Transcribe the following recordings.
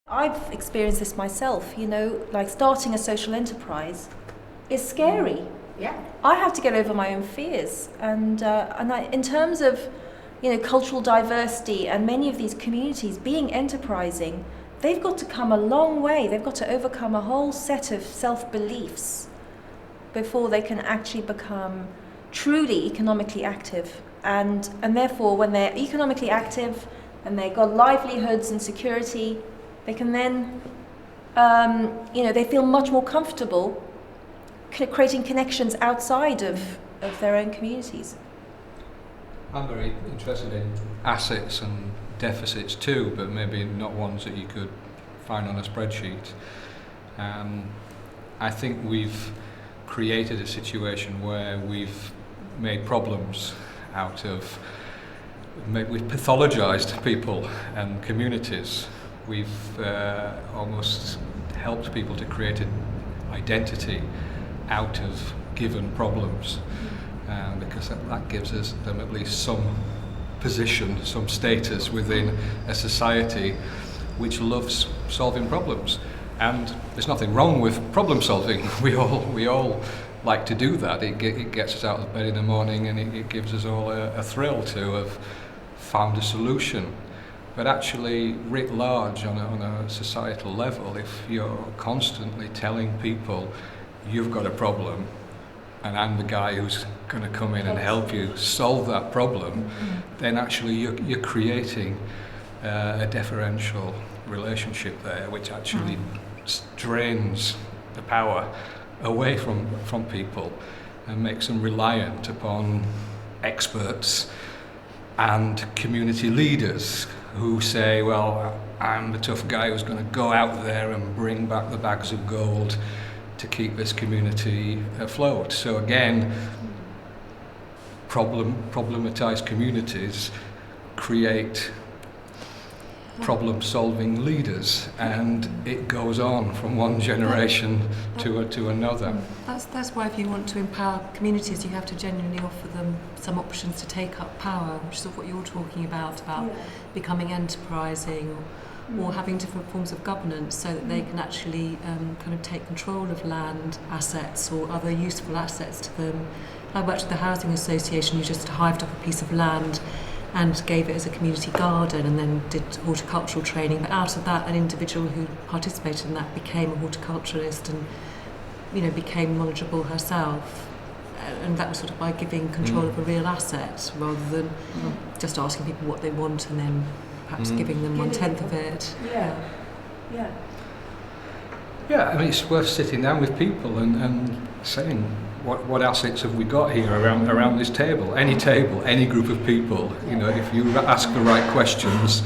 I've experienced this myself, like starting a social enterprise is scary. Yeah. I have to get over my own fears. And in terms of, cultural diversity and many of these communities being enterprising, they've got to come a long way. They've got to overcome a whole set of self-beliefs before they can actually become truly economically active. And therefore, when they're economically active and they've got livelihoods and security, they can then, they feel much more comfortable creating connections outside of their own communities. I'm very interested in assets and deficits too, but maybe not ones that you could find on a spreadsheet. I think we've created a situation where we've made problems out of, we've pathologized people and communities. We've almost helped people to create an identity out of given problems, because that gives them at least some position, some status within a society which loves solving problems. And there's nothing wrong with problem solving. We all like to do that. It gets us out of bed in the morning, and it gives us all a thrill to have found a solution. But actually, writ large, on a societal level, if you're constantly telling people you've got a problem and I'm the guy who's going to come in and help you solve that problem, then actually you're creating a deferential relationship there, which actually drains the power away from people and makes them reliant upon experts and community leaders who say, well, I'm the tough guy who's going to go out there and bring back the bags of gold to keep this community afloat. So again, problematized communities create problem-solving leaders, and it goes on from one generation to another. That's why if you want to empower communities, you have to genuinely offer them some options to take up power, which is what you're talking about becoming enterprising or having different forms of governance so that they can actually kind of take control of land assets or other useful assets to them. I worked at the housing association who just hived up a piece of land and gave it as a community garden and then did horticultural training. But out of that, an individual who participated in that became a horticulturalist and, became knowledgeable herself. And that was sort of by giving control of a real asset rather than just asking people what they want and then perhaps giving them 1/10 of it. Yeah. Yeah, I mean, it's worth sitting down with people and saying, what assets have we got here around this table? Any group of people, if you ask the right questions,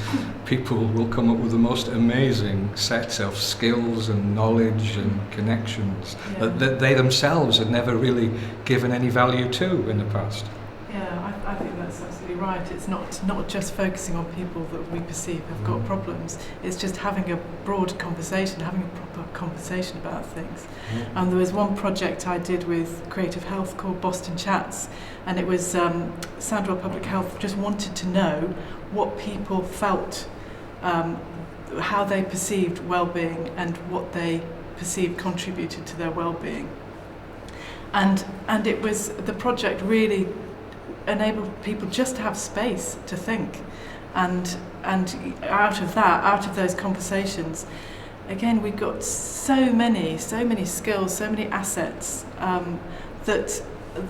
people will come up with the most amazing sets of skills and knowledge and connections that they themselves had never really given any value to in the past. Yeah, I think that's absolutely right. It's not just focusing on people that we perceive have got problems. It's just having a broad conversation, having a proper conversation about things. There was one project I did with Creative Health called Boston Chats, and it was Sandwell Public Health just wanted to know what people felt, how they perceived well-being and what they perceived contributed to their well-being. And it was, the project really enabled people just to have space to think, and out of those conversations, again, we got so many skills, so many assets that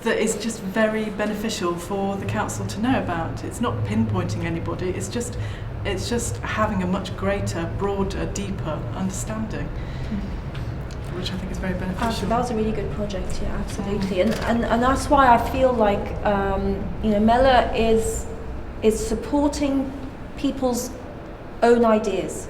is just very beneficial for the council to know about. It's not pinpointing anybody. It's just having a much greater, broader, deeper understanding, which I think is very beneficial. That was a really good project, yeah, absolutely. And that's why I feel like MELA is supporting people's own ideas.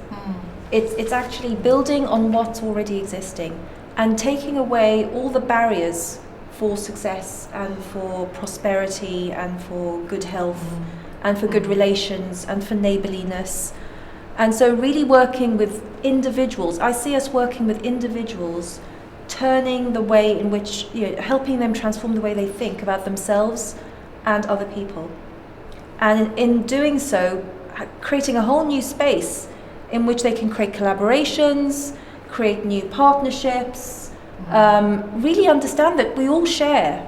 It's actually building on what's already existing and taking away all the barriers for success and for prosperity and for good health and for good relations and for neighbourliness. And so really working with individuals, I see us working with individuals, turning the way in which, helping them transform the way they think about themselves and other people. And in doing so, creating a whole new space in which they can create collaborations, create new partnerships, really understand that we all share,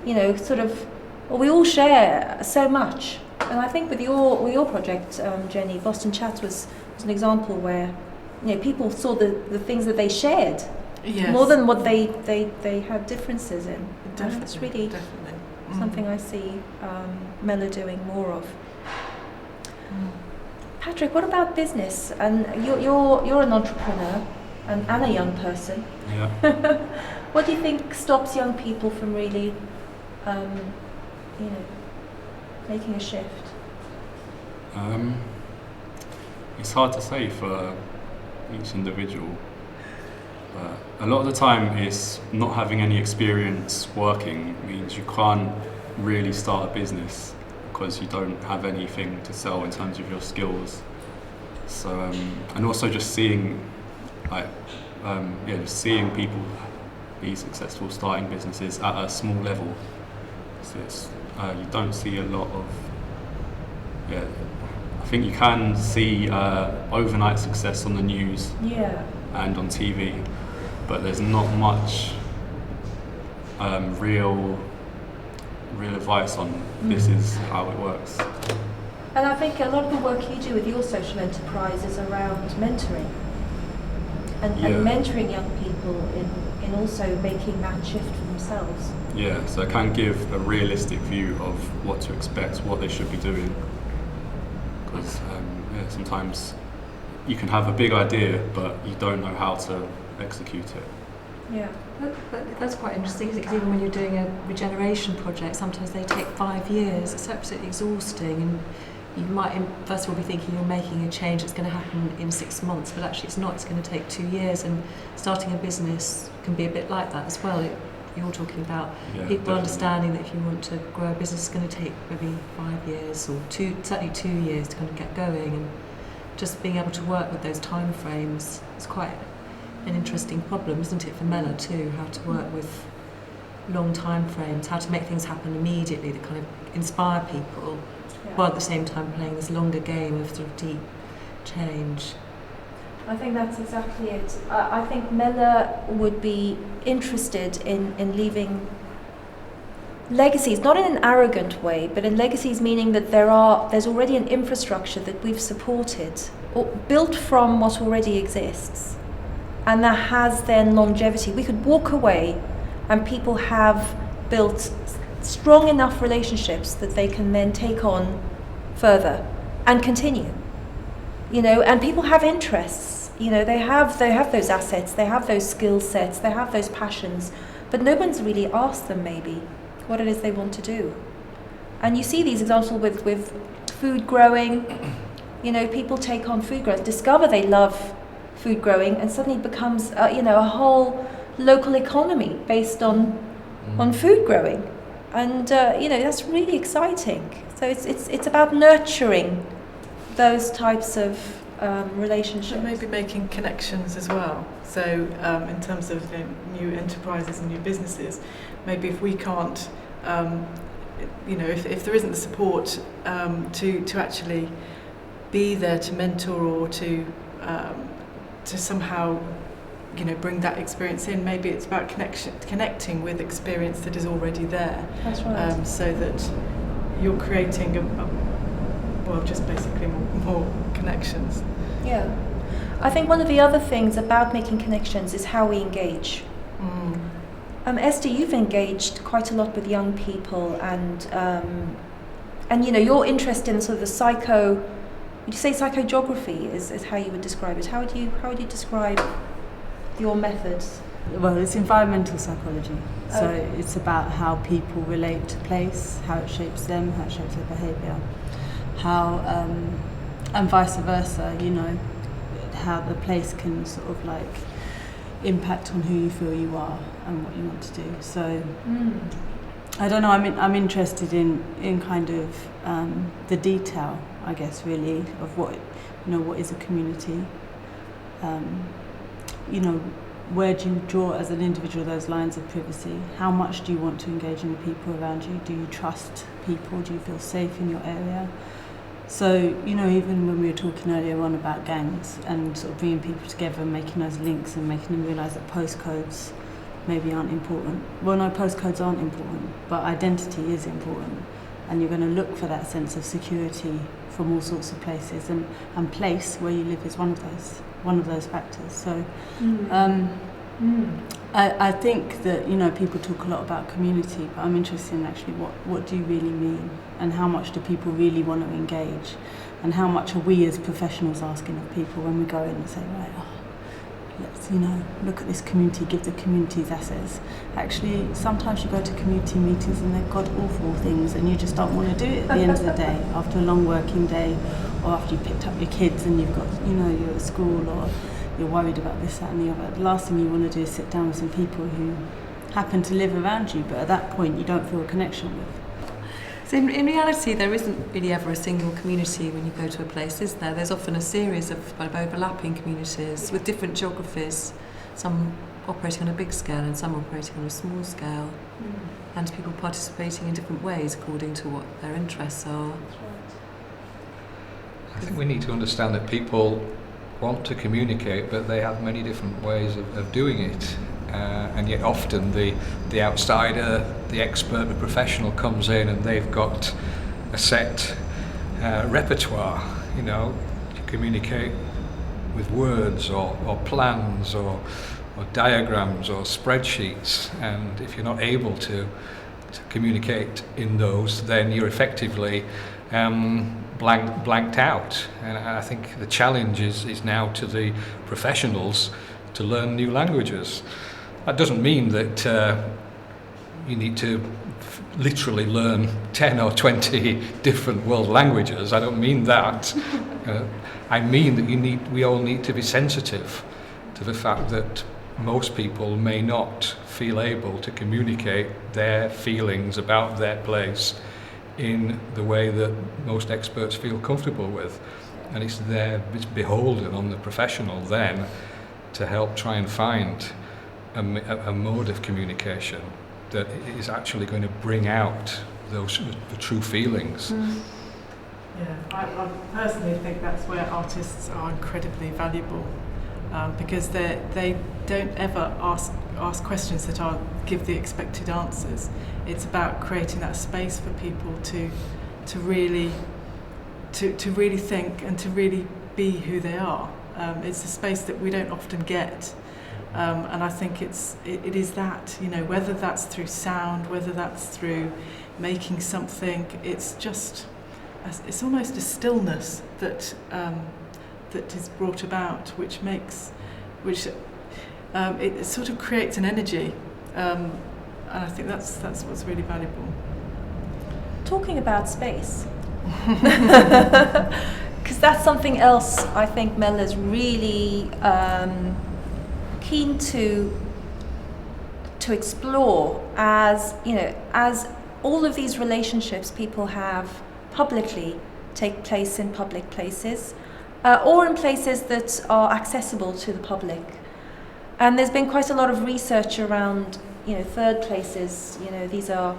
we all share so much. And I think with your project, Jenny, Boston Chats was an example where people saw the things that they shared more than what they had differences in. Definitely, It's really something I see MELA doing more of. Patrick, what about business? And you're an entrepreneur and a young person. Yeah. What do you think stops young people from really, making a shift? It's hard to say for each individual, but a lot of the time it's not having any experience working means you can't really start a business because you don't have anything to sell in terms of your skills. So and also just seeing just seeing people be successful starting businesses at a small level. So it's you don't see a lot of I think you can see overnight success on the news and on TV, but there's not much real advice on this is how it works. And I think a lot of the work you do with your social enterprise is around mentoring and mentoring young people in also making that shift for themselves. Yeah, so it can give a realistic view of what to expect, what they should be doing. Because sometimes you can have a big idea, but you don't know how to execute it. Yeah. But that's quite interesting, because even when you're doing a regeneration project, sometimes they take 5 years. It's absolutely exhausting, and you might first of all be thinking you're making a change that's going to happen in 6 months, but actually it's not. It's going to take 2 years, and starting a business can be a bit like that as well. You're talking about people definitely. understanding that if you want to grow a business, it's going to take maybe 5 years or certainly 2 years to kind of get going, and just being able to work with those time frames is quite an interesting problem, isn't it, for MELA too? How to work with long time frames, how to make things happen immediately that kind of inspire people, while at the same time playing this longer game of sort of deep change. I think that's exactly it. I think MELA would be interested in leaving legacies, not in an arrogant way, but in legacies meaning that there's already an infrastructure that we've supported, or built from what already exists, and that has then longevity. We could walk away and people have built strong enough relationships that they can then take on further and continue. And people have interests. They have those assets, they have those skill sets, they have those passions, but no one's really asked them maybe what it is they want to do. And you see these examples with food growing. People take on food growing, discover they love food growing, and suddenly it becomes a whole local economy based on food growing. And that's really exciting. So it's about nurturing those types of relationships. And maybe making connections as well. So in terms of new enterprises and new businesses, maybe if we can't, if there isn't the support to actually be there to mentor or to somehow bring that experience in, maybe it's about connecting with experience that is already there. That's right. So that you're creating just basically more connections. Yeah. I think one of the other things about making connections is how we engage. Esta, you've engaged quite a lot with young people, and your interest in sort of the would you say psychogeography is how you would describe it? How would you describe your methods? Well, it's environmental psychology. So it's about how people relate to place, how it shapes them, how it shapes their behaviour, how and vice versa. How the place can sort of like impact on who you feel you are and what you want to do. So I don't know. I'm interested in kind of the detail, I guess, really, of what is a community. Where do you draw as an individual those lines of privacy? How much do you want to engage in the people around you? Do you trust people? Do you feel safe in your area? So, you know, even when we were talking earlier on about gangs and sort of bringing people together and making those links and making them realise that postcodes maybe aren't important. Well, no, postcodes aren't important, but identity is important. And you're going to look for that sense of security from all sorts of places, and place where you live is one of those factors. So I think that, you know, people talk a lot about community, but I'm interested in actually what do you really mean, and how much do people really want to engage, and how much are we as professionals asking of people when we go in and say, right, let's, you know, look at this community, give the communities assets. Actually, sometimes you go to community meetings and they're god-awful things, and you just don't want to do it at the end of the day, after a long working day, or after you picked up your kids and you've got, you know, you're at school, or you're worried about this, that and the other. The last thing you want to do is sit down with some people who happen to live around you, but at that point you don't feel a connection with. So in reality, there isn't really ever a single community when you go to a place, is there? There's often a series of overlapping communities with different geographies, some operating on a big scale and some operating on a small scale, and people participating in different ways according to what their interests are. I think we need to understand that people want to communicate, but they have many different ways of doing it. And yet often the outsider, the expert, the professional comes in and they've got a set repertoire, you know, to communicate with words or plans or diagrams or spreadsheets. And if you're not able to communicate in those, then you're effectively blanked out. And I think the challenge is now to the professionals to learn new languages. That doesn't mean that you need to literally learn 10 or 20 different world languages. I don't mean that. I mean that we all need to be sensitive to the fact that most people may not feel able to communicate their feelings about their place in the way that most experts feel comfortable with. And it's beholden on the professional then to help try and find a mode of communication that is actually going to bring out the true feelings. Yeah, I personally think that's where artists are incredibly valuable, because they don't ever ask questions that give the expected answers. It's about creating that space for people to really think and to really be who they are. It's a space that we don't often get. And I think it is that, you know, whether that's through sound, whether that's through making something, it's almost a stillness that is brought about, which it sort of creates an energy, and I think that's what's really valuable. Talking about space, because that's something else I think MELA's really keen to explore, as you know, as all of these relationships people have publicly take place in public places, or in places that are accessible to the public. And there's been quite a lot of research around, you know, third places. You know, these are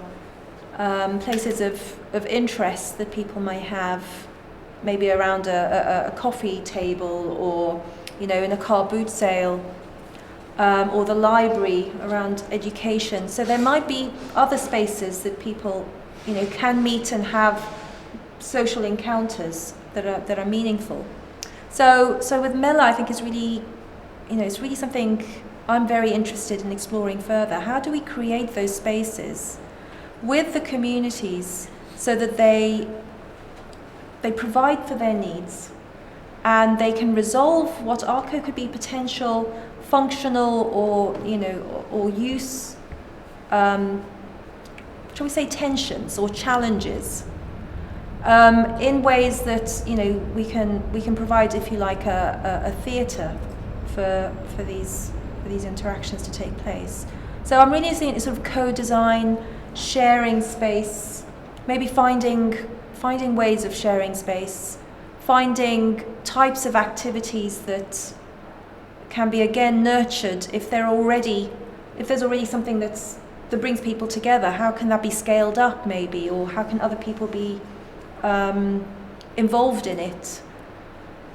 places of interest that people may have, maybe around a coffee table, or, you know, in a car boot sale, or the library, around education. So there might be other spaces that people, you know, can meet and have social encounters that are meaningful. So with MELA, I think it's really something I'm very interested in exploring further. How do we create those spaces with the communities so that they provide for their needs, and they can resolve what could be potential functional or, you know, or use, shall we say, tensions or challenges, in ways that, you know, we can provide, if you like, a theatre for these interactions to take place. So I'm really seeing it sort of co-design, sharing space, maybe finding ways of sharing space, finding types of activities that can be again nurtured if there's already something that brings people together. How can that be scaled up maybe, or how can other people be involved in it.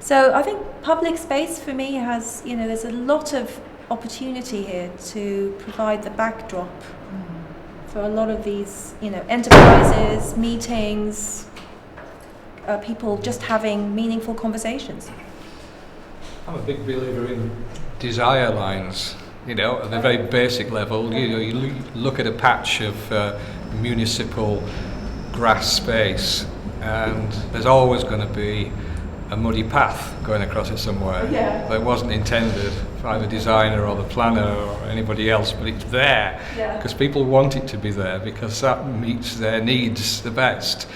So I think public space for me has, there's a lot of opportunity here to provide the backdrop for a lot of these, enterprises, meetings, people just having meaningful conversations. I'm a big believer in desire lines, at a very basic level. You look at a patch of municipal grass space, and there's always going to be a muddy path going across it somewhere that wasn't intended by the designer or the planner or anybody else, but it's there because people want it to be there because that meets their needs the best.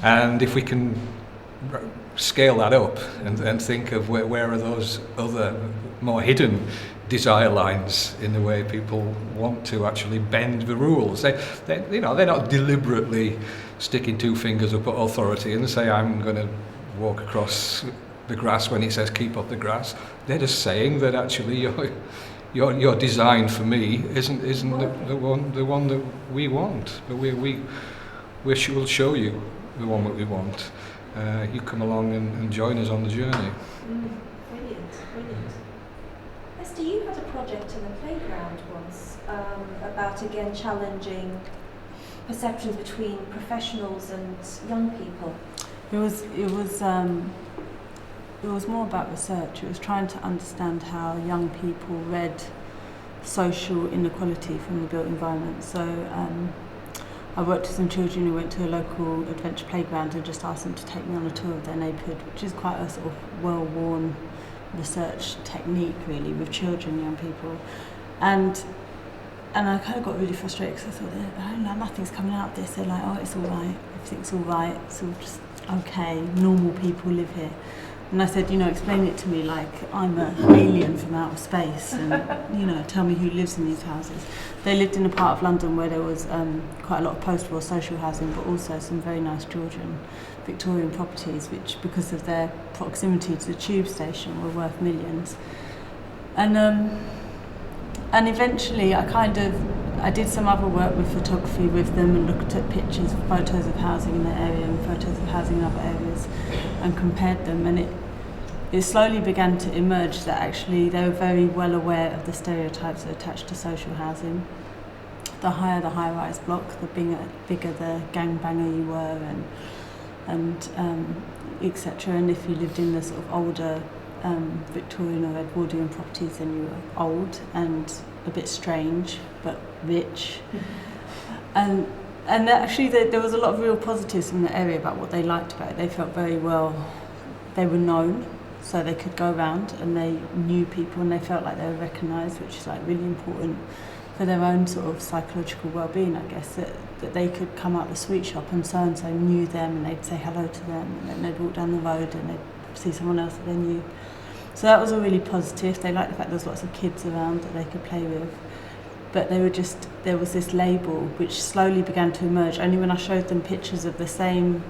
And if we can scale that up and think of where are those other more hidden desire lines in the way people want to actually bend the rules. They're not deliberately sticking two fingers up at authority and say, I'm going to walk across the grass when it says keep up the grass. They're just saying that actually your design for me isn't the one that we want. But we'll show you the one that we want. You come along and join us on the journey. Brilliant. Esta, you had a project in the playground once about again challenging perceptions between professionals and young people. It was more about research. It was trying to understand how young people read social inequality from the built environment. So I worked with some children who went to a local adventure playground and just asked them to take me on a tour of their neighbourhood, which is quite a sort of well-worn research technique really with children, young people. And I kind of got really frustrated because I thought, nothing's coming out of this. They're like, oh, it's all right, everything's all right, it's all just okay, normal people live here. And I said, explain it to me like I'm an alien from outer space and, tell me who lives in these houses. They lived in a part of London where there was quite a lot of post-war social housing, but also some very nice Georgian Victorian properties, which because of their proximity to the tube station were worth millions. And eventually I did some other work with photography with them and looked at pictures, photos of housing in the area and photos of housing in other areas and compared them, and it slowly began to emerge that actually they were very well aware of the stereotypes that are attached to social housing. The higher the high-rise block, the bigger the gangbanger you were and etc. And if you lived in the sort of older Victorian or Edwardian properties, then you were old and a bit strange but rich. And actually there was a lot of real positives in the area about what they liked about it. They felt very well, they were known, so they could go around and they knew people and they felt like they were recognised, which is like really important for their own sort of psychological well-being, I guess, that they could come out the sweet shop and so knew them and they'd say hello to them and then they'd walk down the road and they'd see someone else that they knew. So that was all really positive. They liked the fact there was lots of kids around that they could play with. But there was this label which slowly began to emerge only when I showed them pictures of the same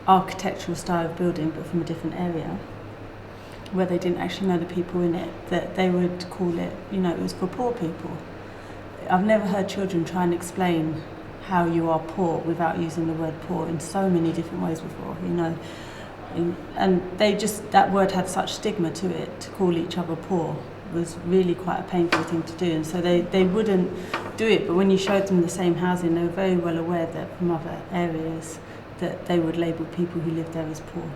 architectural style of building but from a different area, where they didn't actually know the people in it, that they would call it, it was for poor people. I've never heard children try and explain how you are poor without using the word poor in so many different ways before, And that word had such stigma to it. To call each other poor was really quite a painful thing to do, and so they wouldn't do it. But when you showed them the same housing, they were very well aware that from other areas that they would label people who lived there as poor.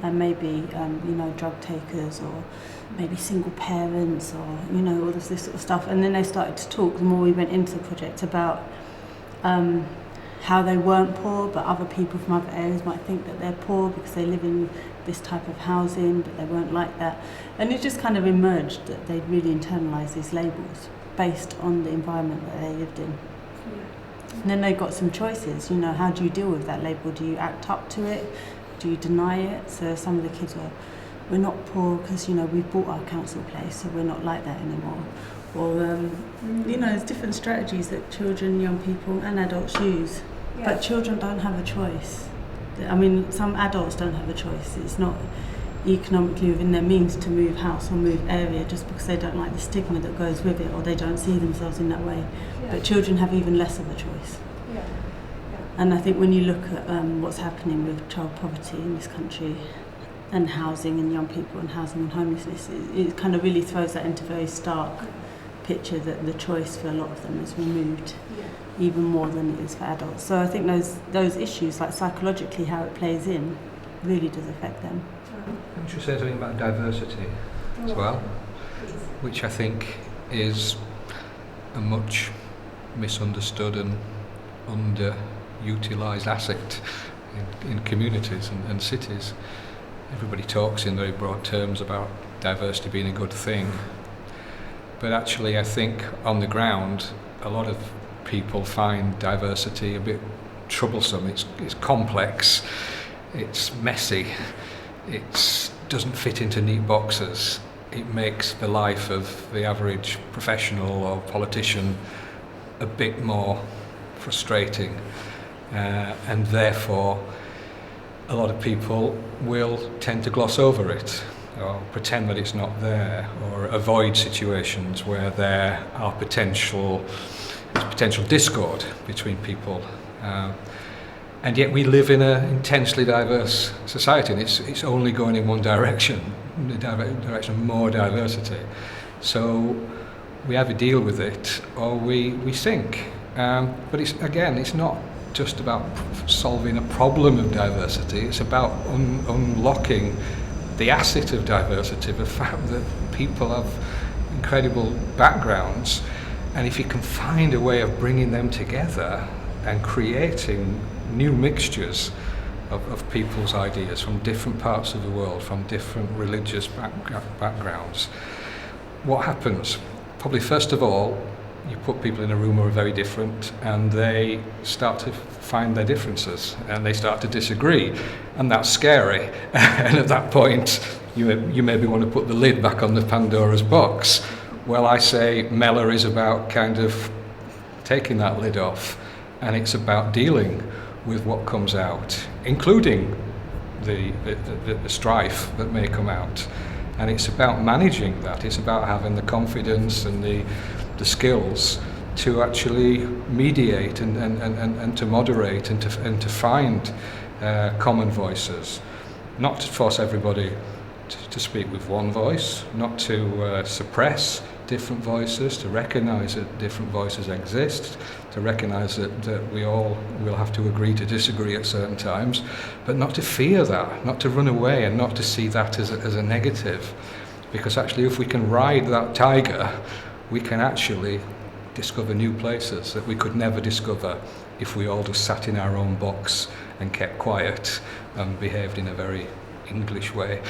And maybe drug takers or maybe single parents or all of this sort of stuff. And then they started to talk, the more we went into the project, about how they weren't poor, but other people from other areas might think that they're poor because they live in this type of housing, but they weren't like that. And it just kind of emerged that they'd really internalised these labels based on the environment that they lived in. And then they got some choices, how do you deal with that label? Do you act up to it? Do you deny it? So some of the kids we're not poor because, we've bought our council place, so we're not like that anymore. Or, there's different strategies that children, young people and adults use. Yeah. But children don't have a choice. I mean, some adults don't have a choice. It's not economically within their means to move house or move area just because they don't like the stigma that goes with it or they don't see themselves in that way. Yeah. But children have even less of a choice. And I think when you look at what's happening with child poverty in this country and housing and young people and housing and homelessness, it kind of really throws that into a very stark picture that the choice for a lot of them is removed even more than it is for adults. So I think those issues, like psychologically how it plays in, really does affect them. I should say something about diversity as well, which I think is a much misunderstood and underutilised asset in communities and cities. Everybody talks in very broad terms about diversity being a good thing, but actually I think on the ground a lot of people find diversity a bit troublesome. It's complex, it's messy, it doesn't fit into neat boxes. It makes the life of the average professional or politician a bit more frustrating, and therefore a lot of people will tend to gloss over it or pretend that it's not there, or avoid situations where there are potential discord between people. And yet we live in an intensely diverse society, and it's only going in one direction, the direction of more diversity. So we either deal with it or we sink. But it's not just about solving a problem of diversity, it's about unlocking the asset of diversity, the fact that people have incredible backgrounds, and if you can find a way of bringing them together and creating new mixtures of people's ideas from different parts of the world, from different religious backgrounds, what happens? Probably first of all, you put people in a room who are very different, and they start to find their differences and they start to disagree, and that's scary. And at that point you maybe want to put the lid back on the Pandora's box. Well, I say MELA is about kind of taking that lid off, and it's about dealing with what comes out, including the strife that may come out. And it's about managing that. It's about having the confidence and the skills to actually mediate and to moderate and to find common voices. Not to force everybody to speak with one voice, not to suppress different voices, to recognise that different voices exist, to recognise that we all will have to agree to disagree at certain times, but not to fear that, not to run away, and not to see that as a negative. Because actually if we can ride that tiger, we can actually discover new places that we could never discover if we all just sat in our own box and kept quiet and behaved in a very English way.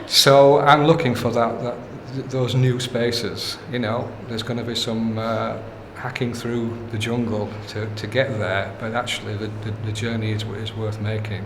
So I'm looking for those new spaces. You know, there's going to be some hacking through the jungle to get there, but actually the journey is worth making.